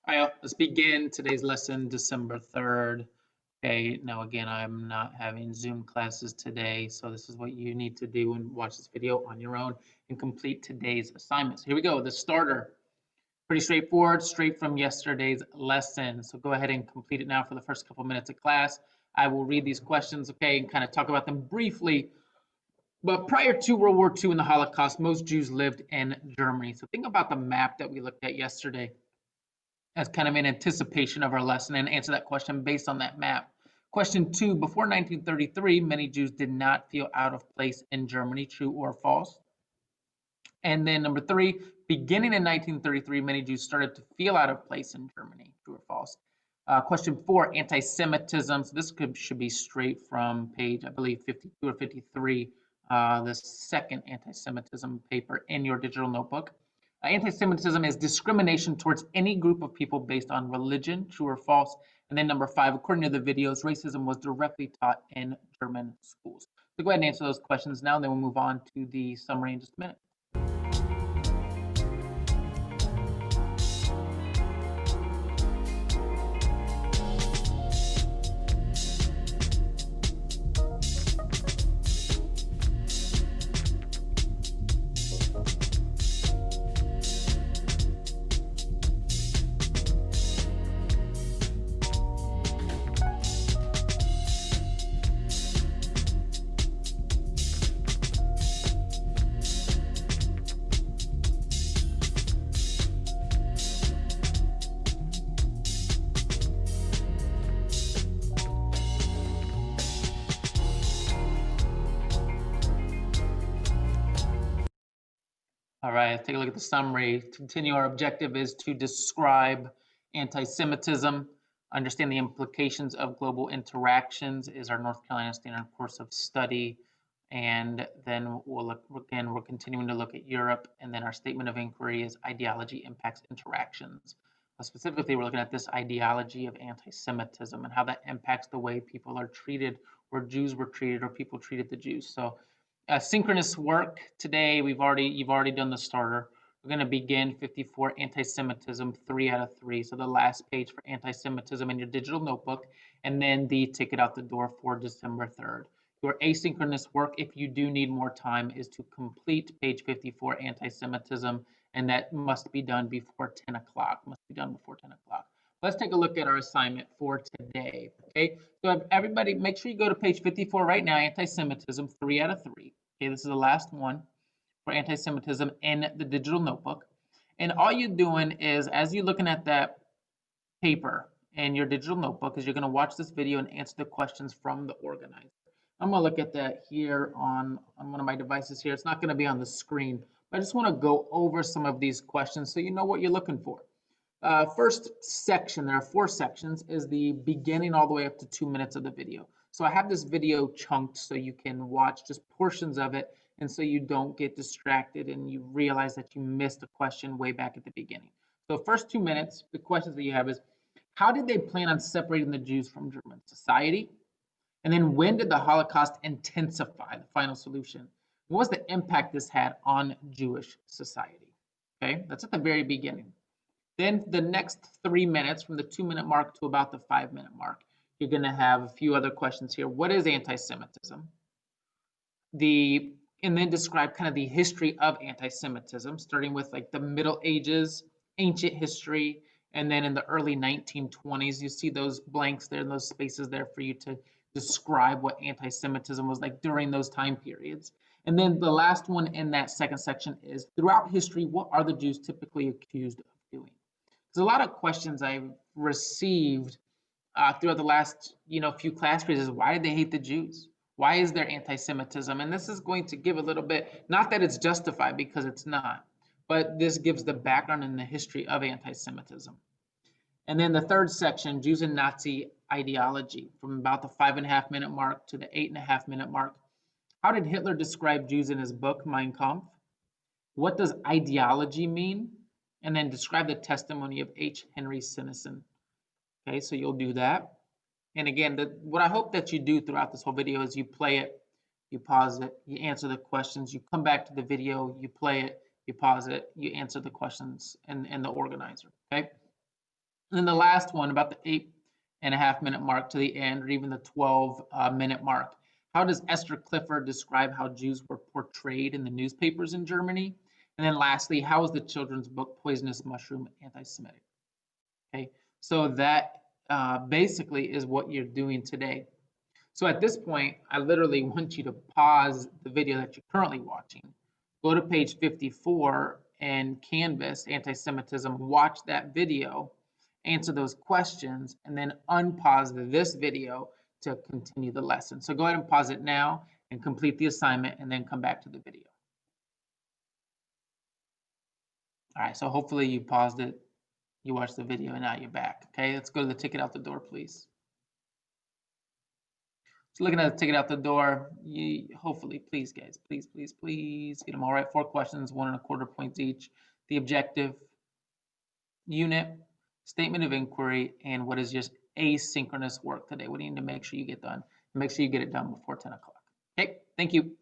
All right, let's begin today's lesson, December 3rd. Okay, now again, I'm not having Zoom classes today, so this is what you need to do and watch this video on your own and complete today's assignments. Here we go, the starter. Pretty straightforward, straight from yesterday's lesson. So go ahead and complete it now for the first couple minutes of class. I will read these questions, okay, and kind of talk about them briefly. But prior to World War II and the Holocaust, most Jews lived in Germany. So think about the map that we looked at yesterday as kind of in anticipation of our lesson and answer that question based on that map. Question 2, before 1933, many Jews did not feel out of place in Germany, true or false? And then number 3, beginning in 1933, many Jews started to feel out of place in Germany, true or false? Question 4, anti-Semitism. So this should be straight from page, I believe, 52 or 53, the second anti-Semitism paper in your digital notebook. Anti-Semitism is discrimination towards any group of people based on religion, true or false? And then number 5, according to the videos, racism was directly taught in German schools. So go ahead and answer those questions now, and then we'll move on to the summary in just a minute. All right, let's take a look at the summary. To continue, our objective is to describe anti-Semitism, understand the implications of global interactions is our North Carolina Standard course of study. And then we're continuing to look at Europe. And then our statement of inquiry is ideology impacts interactions. Specifically, we're looking at this ideology of anti-Semitism and how that impacts the way people are treated, or Jews were treated, or people treated the Jews. So synchronous work today. You've already done the starter. We're going to begin 54 anti-Semitism, 3 out of 3. So the last page for anti-Semitism in your digital notebook, and then the ticket out the door for December 3rd. Your asynchronous work, if you do need more time, is to complete page 54 anti-Semitism, and that must be done before 10 o'clock. Must be done before 10 o'clock. Let's take a look at our assignment for today. Okay, so everybody, make sure you go to page 54 right now, anti-Semitism, 3 out of 3. Okay, this is the last one for anti-Semitism in the digital notebook. And all you're doing is, as you're looking at that paper in your digital notebook, is you're going to watch this video and answer the questions from the organizer. I'm going to look at that here on one of my devices here. It's not going to be on the screen, but I just want to go over some of these questions so you know what you're looking for. First section, there are 4 sections, is the beginning all the way up to 2 minutes of the video. So I have this video chunked so you can watch just portions of it, and so you don't get distracted and you realize that you missed a question way back at the beginning. So first 2 minutes, the questions that you have is, how did they plan on separating the Jews from German society? And then when did the Holocaust intensify, the final solution? What was the impact this had on Jewish society? Okay, that's at the very beginning. Then the next 3 minutes, from the 2-minute mark to about the 5-minute mark, you're going to have a few other questions here. What is anti-Semitism? And then describe kind of the history of anti-Semitism, starting with like the Middle Ages, ancient history, and then in the early 1920s. You see those blanks there and those spaces there for you to describe what anti-Semitism was like during those time periods. And then the last one in that second section is, throughout history, what are the Jews typically accused of doing? There's a lot of questions I've received throughout the last few class periods is, why did they hate the Jews? Why is there anti-Semitism? And this is going to give a little bit, not that it's justified, because it's not, but this gives the background and the history of anti-Semitism. And then the third section, Jews and Nazi ideology, from about the 5.5-minute mark to the 8.5-minute mark. How did Hitler describe Jews in his book, Mein Kampf? What does ideology mean? And then describe the testimony of H. Henry Sinison. Okay, so you'll do that. And again, what I hope that you do throughout this whole video is you play it, you pause it, you answer the questions, you come back to the video, you play it, you pause it, you answer the questions and the organizer, okay? And then the last one about the 8.5-minute mark to the end, or even the 12-minute mark. How does Esther Clifford describe how Jews were portrayed in the newspapers in Germany? And then lastly, how is the children's book Poisonous Mushroom anti-Semitic? Okay, so that basically is what you're doing today. So at this point, I literally want you to pause the video that you're currently watching, go to page 54 and Canvas, anti-Semitism, watch that video, answer those questions, and then unpause this video to continue the lesson. So go ahead and pause it now and complete the assignment and then come back to the video. All right, so hopefully you paused it, you watched the video, and now you're back. Okay, let's go to the ticket out the door, please. So looking at the ticket out the door, hopefully, please, guys, please get them all right. 4 questions, 1.25 points each. The objective, unit, statement of inquiry, and what is just asynchronous work today. What do you need to make sure you get done? Make sure you get it done before 10 o'clock. Okay, thank you.